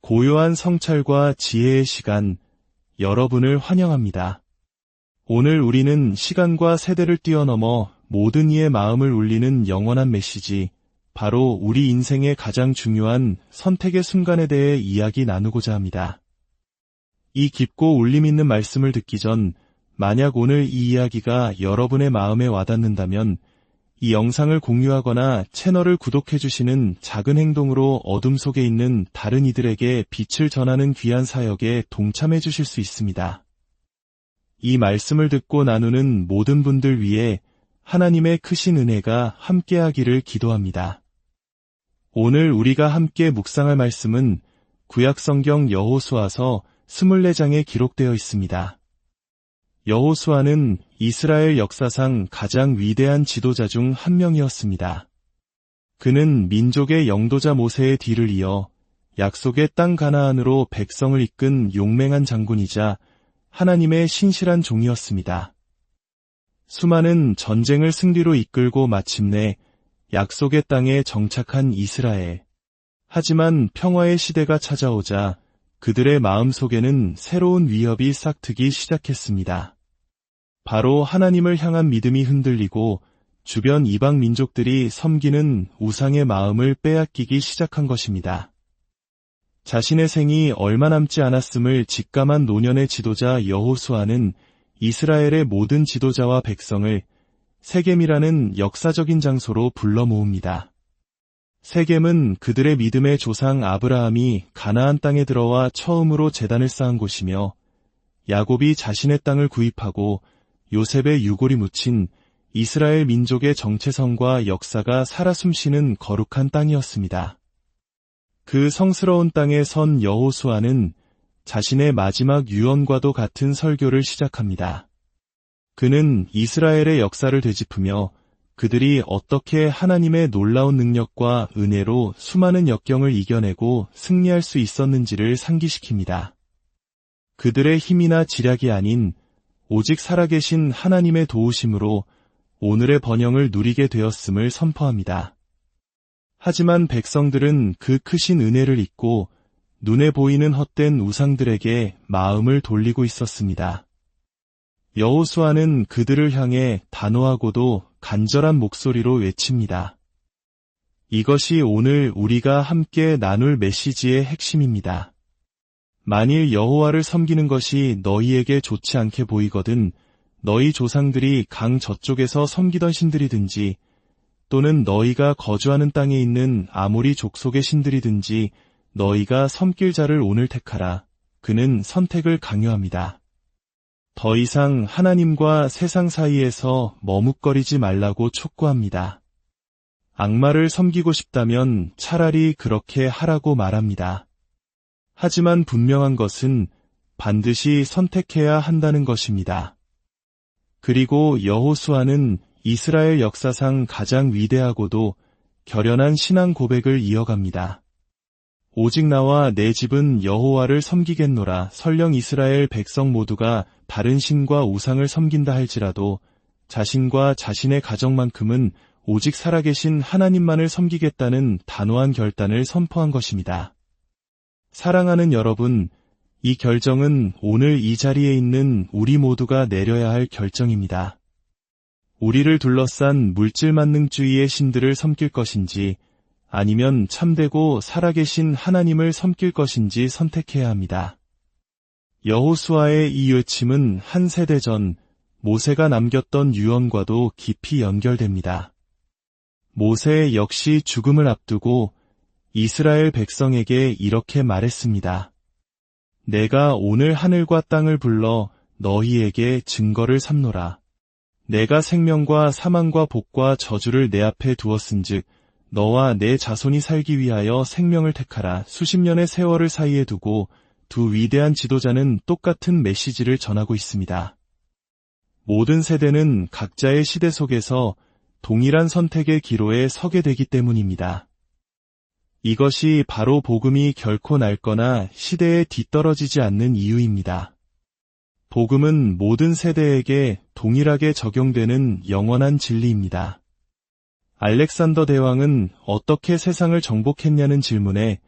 고요한 성찰과 지혜의 시간, 여러분을 환영합니다. 오늘 우리는 시간과 세대를 뛰어넘어 모든 이의 마음을 울리는 영원한 메시지, 바로 우리 인생의 가장 중요한 선택의 순간에 대해 이야기 나누고자 합니다. 이 깊고 울림 있는 말씀을 듣기 전, 만약 오늘 이 이야기가 여러분의 마음에 와닿는다면 이 영상을 공유하거나 채널을 구독해주시는 작은 행동으로 어둠 속에 있는 다른 이들에게 빛을 전하는 귀한 사역에 동참해주실 수 있습니다. 이 말씀을 듣고 나누는 모든 분들 위해 하나님의 크신 은혜가 함께하기를 기도합니다. 오늘 우리가 함께 묵상할 말씀은 구약성경 여호수아서 24장에 기록되어 있습니다. 여호수아는 이스라엘 역사상 가장 위대한 지도자 중 한 명이었습니다. 그는 민족의 영도자 모세의 뒤를 이어 약속의 땅 가나안으로 백성을 이끈 용맹한 장군이자 하나님의 신실한 종이었습니다. 수많은 전쟁을 승리로 이끌고 마침내 약속의 땅에 정착한 이스라엘. 하지만 평화의 시대가 찾아오자 그들의 마음속에는 새로운 위협이 싹트기 시작했습니다. 바로 하나님을 향한 믿음이 흔들리고 주변 이방 민족들이 섬기는 우상의 마음을 빼앗기기 시작한 것입니다. 자신의 생이 얼마 남지 않았음을 직감한 노년의 지도자 여호수아는 이스라엘의 모든 지도자와 백성을 세겜이라는 역사적인 장소로 불러 모읍니다. 세겜은 그들의 믿음의 조상 아브라함이 가나안 땅에 들어와 처음으로 제단을 쌓은 곳이며 야곱이 자신의 땅을 구입하고 요셉의 유골이 묻힌 이스라엘 민족의 정체성과 역사가 살아 숨쉬는 거룩한 땅이었습니다. 그 성스러운 땅에 선 여호수아는 자신의 마지막 유언과도 같은 설교를 시작합니다. 그는 이스라엘의 역사를 되짚으며 그들이 어떻게 하나님의 놀라운 능력과 은혜로 수많은 역경을 이겨내고 승리할 수 있었는지를 상기시킵니다. 그들의 힘이나 지략이 아닌 오직 살아계신 하나님의 도우심으로 오늘의 번영을 누리게 되었음을 선포합니다. 하지만 백성들은 그 크신 은혜를 잊고 눈에 보이는 헛된 우상들에게 마음을 돌리고 있었습니다. 여호수아는 그들을 향해 단호하고도 간절한 목소리로 외칩니다. 이것이 오늘 우리가 함께 나눌 메시지의 핵심입니다. 만일 여호와를 섬기는 것이 너희에게 좋지 않게 보이거든 너희 조상들이 강 저쪽에서 섬기던 신들이든지 또는 너희가 거주하는 땅에 있는 아모리 족속의 신들이든지 너희가 섬길 자를 오늘 택하라. 그는 선택을 강요합니다. 더 이상 하나님과 세상 사이에서 머뭇거리지 말라고 촉구합니다. 악마를 섬기고 싶다면 차라리 그렇게 하라고 말합니다. 하지만 분명한 것은 반드시 선택해야 한다는 것입니다. 그리고 여호수아는 이스라엘 역사상 가장 위대하고도 결연한 신앙 고백을 이어갑니다. 오직 나와 내 집은 여호와를 섬기겠노라. 설령 이스라엘 백성 모두가 다른 신과 우상을 섬긴다 할지라도 자신과 자신의 가정만큼은 오직 살아계신 하나님만을 섬기겠다는 단호한 결단을 선포한 것입니다. 사랑하는 여러분, 이 결정은 오늘 이 자리에 있는 우리 모두가 내려야 할 결정입니다. 우리를 둘러싼 물질만능주의의 신들을 섬길 것인지 아니면 참되고 살아계신 하나님을 섬길 것인지 선택해야 합니다. 여호수아의 이 외침은 한 세대 전 모세가 남겼던 유언과도 깊이 연결됩니다. 모세 역시 죽음을 앞두고 이스라엘 백성에게 이렇게 말했습니다. 내가 오늘 하늘과 땅을 불러 너희에게 증거를 삼노라. 내가 생명과 사망과 복과 저주를 내 앞에 두었은즉 너와 내 자손이 살기 위하여 생명을 택하라. 수십 년의 세월을 사이에 두고 두 위대한 지도자는 똑같은 메시지를 전하고 있습니다. 모든 세대는 각자의 시대 속에서 동일한 선택의 기로에 서게 되기 때문입니다. 이것이 바로 복음이 결코 낡거나 시대에 뒤떨어지지 않는 이유입니다. 복음은 모든 세대에게 동일하게 적용되는 영원한 진리입니다. 알렉산더 대왕은 어떻게 세상을 정복했냐는 질문에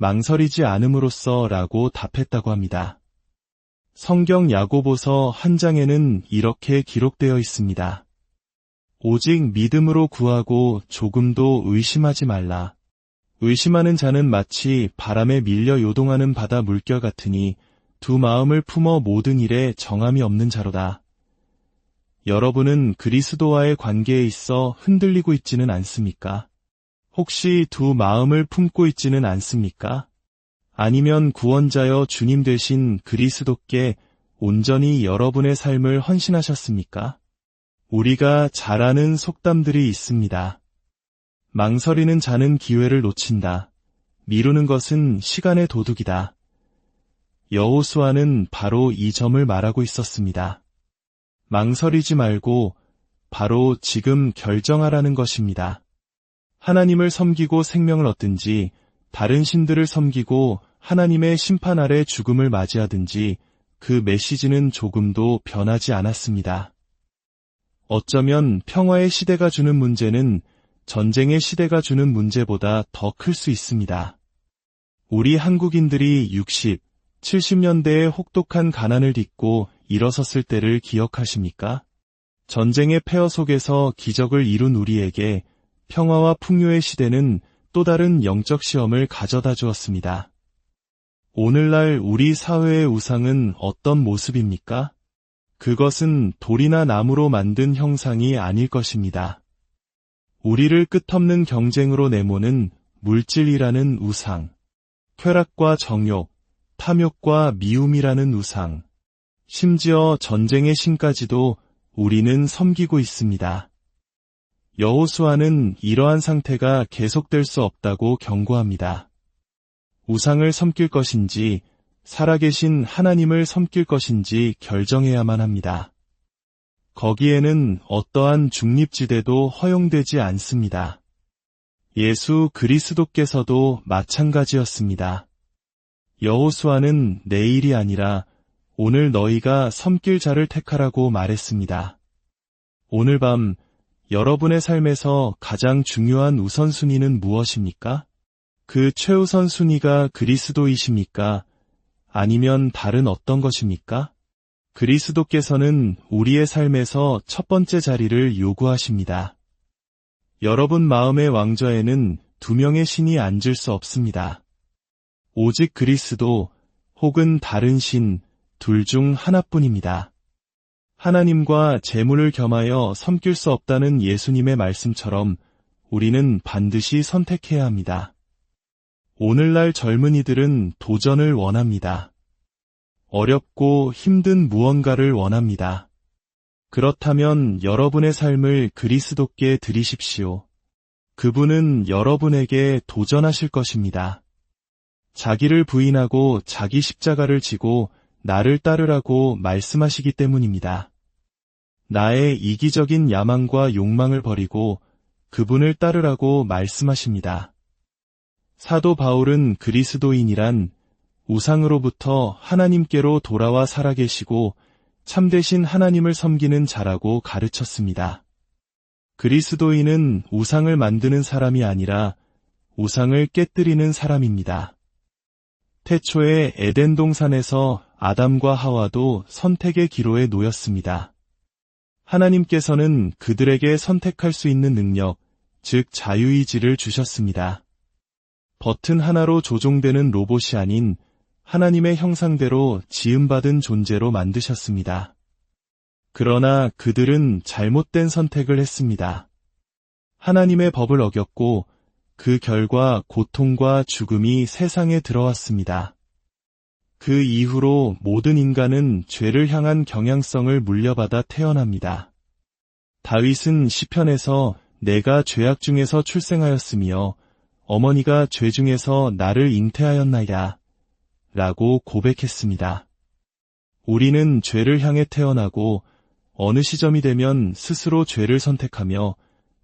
망설이지 않음으로써 라고 답했다고 합니다. 성경 야고보서 한 장에는 이렇게 기록되어 있습니다. 오직 믿음으로 구하고 조금도 의심하지 말라. 의심하는 자는 마치 바람에 밀려 요동하는 바다 물결 같으니 두 마음을 품어 모든 일에 정함이 없는 자로다. 여러분은 그리스도와의 관계에 있어 흔들리고 있지는 않습니까? 혹시 두 마음을 품고 있지는 않습니까? 아니면 구원자여 주님 되신 그리스도께 온전히 여러분의 삶을 헌신하셨습니까? 우리가 잘 아는 속담들이 있습니다. 망설이는 자는 기회를 놓친다. 미루는 것은 시간의 도둑이다. 여호수아는 바로 이 점을 말하고 있었습니다. 망설이지 말고 바로 지금 결정하라는 것입니다. 하나님을 섬기고 생명을 얻든지 다른 신들을 섬기고 하나님의 심판 아래 죽음을 맞이하든지 그 메시지는 조금도 변하지 않았습니다. 어쩌면 평화의 시대가 주는 문제는 전쟁의 시대가 주는 문제보다 더 클 수 있습니다. 우리 한국인들이 60, 70년대의 혹독한 가난을 딛고 일어섰을 때를 기억하십니까? 전쟁의 폐허 속에서 기적을 이룬 우리에게 평화와 풍요의 시대는 또 다른 영적 시험을 가져다 주었습니다. 오늘날 우리 사회의 우상은 어떤 모습입니까? 그것은 돌이나 나무로 만든 형상이 아닐 것입니다. 우리를 끝없는 경쟁으로 내모는 물질이라는 우상, 쾌락과 정욕, 탐욕과 미움이라는 우상, 심지어 전쟁의 신까지도 우리는 섬기고 있습니다. 여호수아는 이러한 상태가 계속될 수 없다고 경고합니다. 우상을 섬길 것인지 살아계신 하나님을 섬길 것인지 결정해야만 합니다. 거기에는 어떠한 중립지대도 허용되지 않습니다. 예수 그리스도께서도 마찬가지였습니다. 여호수아는 내일이 아니라 오늘 너희가 섬길 자를 택하라고 말했습니다. 오늘 밤 여러분의 삶에서 가장 중요한 우선순위는 무엇입니까? 그 최우선 순위가 그리스도이십니까? 아니면 다른 어떤 것입니까? 그리스도께서는 우리의 삶에서 첫 번째 자리를 요구하십니다. 여러분 마음의 왕좌에는 두 명의 신이 앉을 수 없습니다. 오직 그리스도 혹은 다른 신, 둘 중 하나뿐입니다. 하나님과 재물을 겸하여 섬길 수 없다는 예수님의 말씀처럼 우리는 반드시 선택해야 합니다. 오늘날 젊은이들은 도전을 원합니다. 어렵고 힘든 무언가를 원합니다. 그렇다면 여러분의 삶을 그리스도께 드리십시오. 그분은 여러분에게 도전하실 것입니다. 자기를 부인하고 자기 십자가를 지고 나를 따르라고 말씀하시기 때문입니다. 나의 이기적인 야망과 욕망을 버리고 그분을 따르라고 말씀하십니다. 사도 바울은 그리스도인이란 우상으로부터 하나님께로 돌아와 살아계시고 참되신 하나님을 섬기는 자라고 가르쳤습니다. 그리스도인은 우상을 만드는 사람이 아니라 우상을 깨뜨리는 사람입니다. 태초에 에덴 동산에서 아담과 하와도 선택의 기로에 놓였습니다. 하나님께서는 그들에게 선택할 수 있는 능력, 즉 자유의지를 주셨습니다. 버튼 하나로 조종되는 로봇이 아닌 하나님의 형상대로 지음받은 존재로 만드셨습니다. 그러나 그들은 잘못된 선택을 했습니다. 하나님의 법을 어겼고 그 결과 고통과 죽음이 세상에 들어왔습니다. 그 이후로 모든 인간은 죄를 향한 경향성을 물려받아 태어납니다. 다윗은 시편에서 내가 죄악 중에서 출생하였으며 어머니가 죄 중에서 나를 잉태하였나이다 라고 고백했습니다. 우리는 죄를 향해 태어나고 어느 시점이 되면 스스로 죄를 선택하며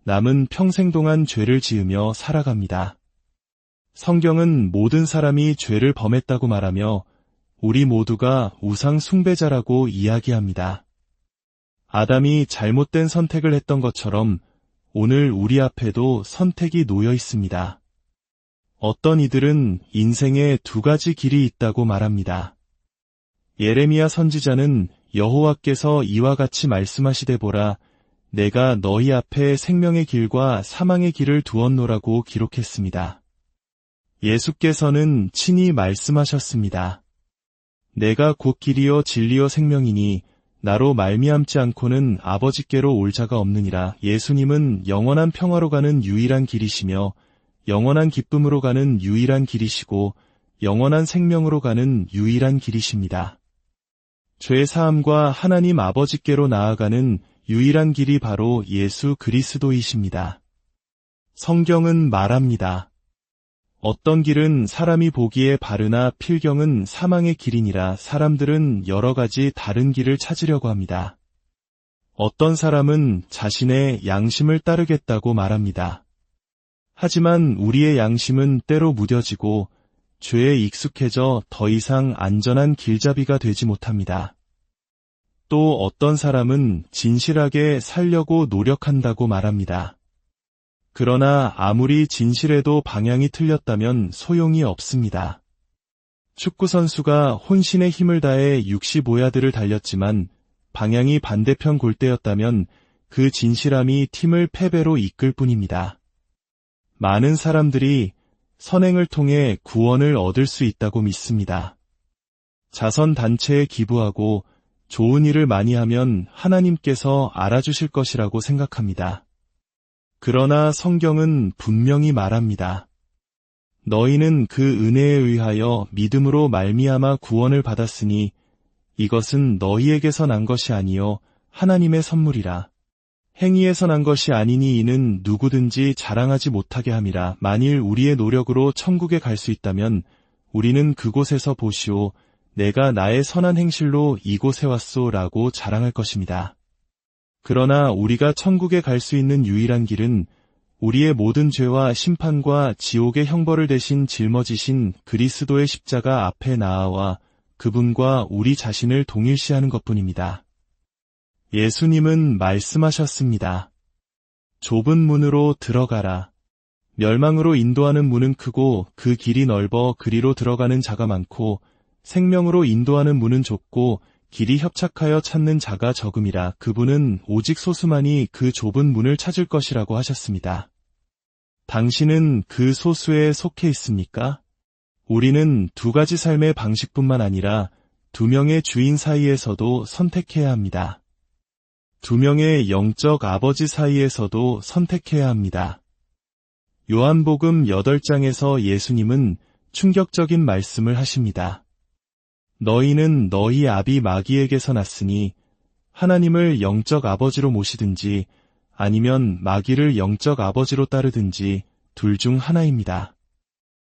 남은 평생 동안 죄를 지으며 살아갑니다. 성경은 모든 사람이 죄를 범했다고 말하며 우리 모두가 우상 숭배자라고 이야기합니다. 아담이 잘못된 선택을 했던 것처럼 오늘 우리 앞에도 선택이 놓여 있습니다. 어떤 이들은 인생에 두 가지 길이 있다고 말합니다. 예레미야 선지자는 여호와께서 이와 같이 말씀하시되 보라, 내가 너희 앞에 생명의 길과 사망의 길을 두었노라고 기록했습니다. 예수께서는 친히 말씀하셨습니다. 내가 곧 길이요 진리요 생명이니 나로 말미암지 않고는 아버지께로 올 자가 없느니라. 예수님은 영원한 평화로 가는 유일한 길이시며 영원한 기쁨으로 가는 유일한 길이시고 영원한 생명으로 가는 유일한 길이십니다. 죄 사함과 하나님 아버지께로 나아가는 유일한 길이 바로 예수 그리스도이십니다. 성경은 말합니다. 어떤 길은 사람이 보기에 바르나 필경은 사망의 길이니라. 사람들은 여러 가지 다른 길을 찾으려고 합니다. 어떤 사람은 자신의 양심을 따르겠다고 말합니다. 하지만 우리의 양심은 때로 무뎌지고 죄에 익숙해져 더 이상 안전한 길잡이가 되지 못합니다. 또 어떤 사람은 진실하게 살려고 노력한다고 말합니다. 그러나 아무리 진실해도 방향이 틀렸다면 소용이 없습니다. 축구선수가 혼신의 힘을 다해 65야드를 달렸지만 방향이 반대편 골대였다면 그 진실함이 팀을 패배로 이끌 뿐입니다. 많은 사람들이 선행을 통해 구원을 얻을 수 있다고 믿습니다. 자선단체에 기부하고 좋은 일을 많이 하면 하나님께서 알아주실 것이라고 생각합니다. 그러나 성경은 분명히 말합니다. 너희는 그 은혜에 의하여 믿음으로 말미암아 구원을 받았으니 이것은 너희에게서 난 것이 아니요 하나님의 선물이라. 행위에서 난 것이 아니니 이는 누구든지 자랑하지 못하게 함이라. 만일 우리의 노력으로 천국에 갈 수 있다면 우리는 그곳에서 보시오, 내가 나의 선한 행실로 이곳에 왔소 라고 자랑할 것입니다. 그러나 우리가 천국에 갈 수 있는 유일한 길은 우리의 모든 죄와 심판과 지옥의 형벌을 대신 짊어지신 그리스도의 십자가 앞에 나아와 그분과 우리 자신을 동일시하는 것뿐입니다. 예수님은 말씀하셨습니다. 좁은 문으로 들어가라. 멸망으로 인도하는 문은 크고 그 길이 넓어 그리로 들어가는 자가 많고 생명으로 인도하는 문은 좁고 길이 협착하여 찾는 자가 적음이라. 그분은 오직 소수만이 그 좁은 문을 찾을 것이라고 하셨습니다. 당신은 그 소수에 속해 있습니까? 우리는 두 가지 삶의 방식뿐만 아니라 두 명의 주인 사이에서도 선택해야 합니다. 두 명의 영적 아버지 사이에서도 선택해야 합니다. 요한복음 8장에서 예수님은 충격적인 말씀을 하십니다. 너희는 너희 아비 마귀에게서 났으니 하나님을 영적 아버지로 모시든지 아니면 마귀를 영적 아버지로 따르든지 둘 중 하나입니다.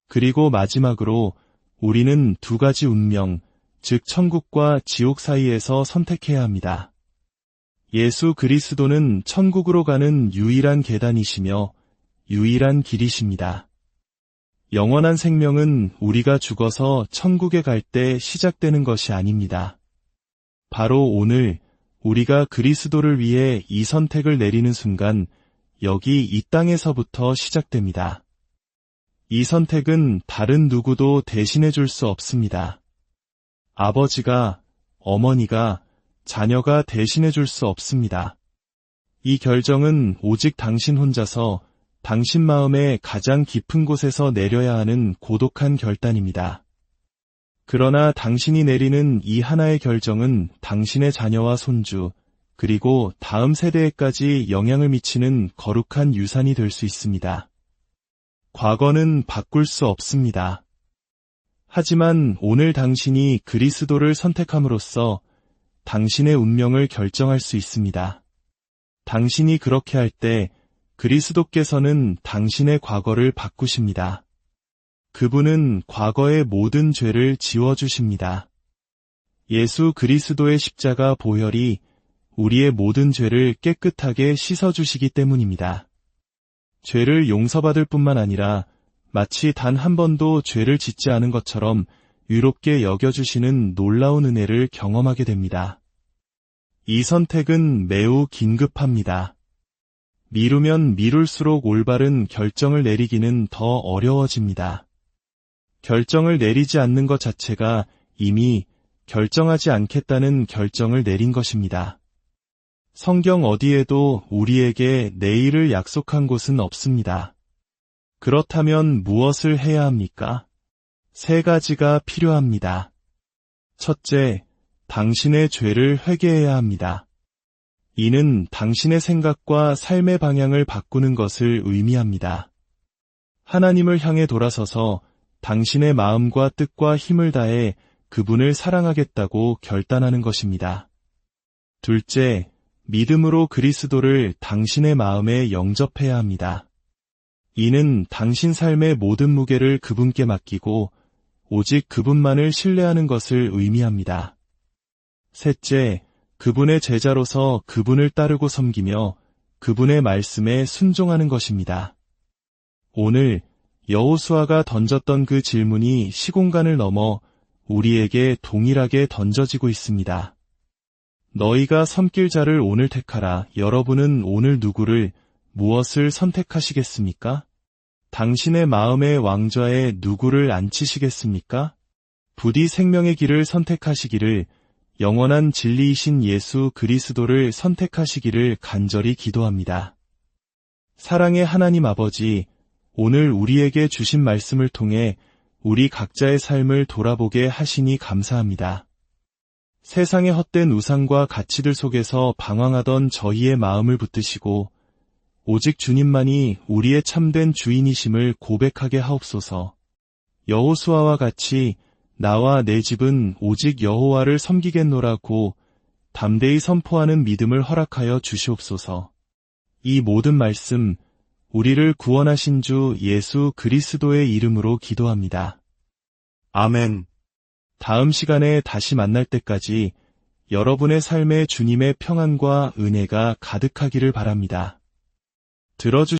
그리고 마지막으로 우리는 두 가지 운명, 즉 천국과 지옥 사이에서 선택해야 합니다. 예수 그리스도는 천국으로 가는 유일한 계단이시며 유일한 길이십니다. 영원한 생명은 우리가 죽어서 천국에 갈 때 시작되는 것이 아닙니다. 바로 오늘 우리가 그리스도를 위해 이 선택을 내리는 순간 여기 이 땅에서부터 시작됩니다. 이 선택은 다른 누구도 대신해 줄 수 없습니다. 아버지가, 어머니가, 자녀가 대신해 줄 수 없습니다. 이 결정은 오직 당신 혼자서 당신 마음의 가장 깊은 곳에서 내려야 하는 고독한 결단입니다. 그러나 당신이 내리는 이 하나의 결정은 당신의 자녀와 손주, 그리고 다음 세대에까지 영향을 미치는 거룩한 유산이 될 수 있습니다. 과거는 바꿀 수 없습니다. 하지만 오늘 당신이 그리스도를 선택함으로써 당신의 운명을 결정할 수 있습니다. 당신이 그렇게 할 때 그리스도께서는 당신의 과거를 바꾸십니다. 그분은 과거의 모든 죄를 지워주십니다. 예수 그리스도의 십자가 보혈이 우리의 모든 죄를 깨끗하게 씻어주시기 때문입니다. 죄를 용서받을 뿐만 아니라 마치 단 한 번도 죄를 짓지 않은 것처럼 유롭게 여겨주시는 놀라운 은혜를 경험하게 됩니다. 이 선택은 매우 긴급합니다. 미루면 미룰수록 올바른 결정을 내리기는 더 어려워집니다. 결정을 내리지 않는 것 자체가 이미 결정하지 않겠다는 결정을 내린 것입니다. 성경 어디에도 우리에게 내일을 약속한 곳은 없습니다. 그렇다면 무엇을 해야 합니까? 세 가지가 필요합니다. 첫째, 당신의 죄를 회개해야 합니다. 이는 당신의 생각과 삶의 방향을 바꾸는 것을 의미합니다. 하나님을 향해 돌아서서 당신의 마음과 뜻과 힘을 다해 그분을 사랑하겠다고 결단하는 것입니다. 둘째, 믿음으로 그리스도를 당신의 마음에 영접해야 합니다. 이는 당신 삶의 모든 무게를 그분께 맡기고 오직 그분만을 신뢰하는 것을 의미합니다. 셋째, 그분의 제자로서 그분을 따르고 섬기며 그분의 말씀에 순종하는 것입니다. 오늘 여호수아가 던졌던 그 질문이 시공간을 넘어 우리에게 동일하게 던져지고 있습니다. 너희가 섬길 자를 오늘 택하라. 여러분은 오늘 누구를, 무엇을 선택하시겠습니까? 당신의 마음의 왕좌에 누구를 앉히시겠습니까? 부디 생명의 길을 선택하시기를, 영원한 진리이신 예수 그리스도를 선택하시기를 간절히 기도합니다. 사랑의 하나님 아버지, 오늘 우리에게 주신 말씀을 통해 우리 각자의 삶을 돌아보게 하시니 감사합니다. 세상의 헛된 우상과 가치들 속에서 방황하던 저희의 마음을 붙드시고 오직 주님만이 우리의 참된 주인이심을 고백하게 하옵소서. 여호수아와 같이 나와 내 집은 오직 여호와를 섬기겠노라고 담대히 선포하는 믿음을 허락하여 주시옵소서. 이 모든 말씀, 우리를 구원하신 주 예수 그리스도의 이름으로 기도합니다. 아멘. 다음 시간에 다시 만날 때까지 여러분의 삶에 주님의 평안과 은혜가 가득하기를 바랍니다. 들어주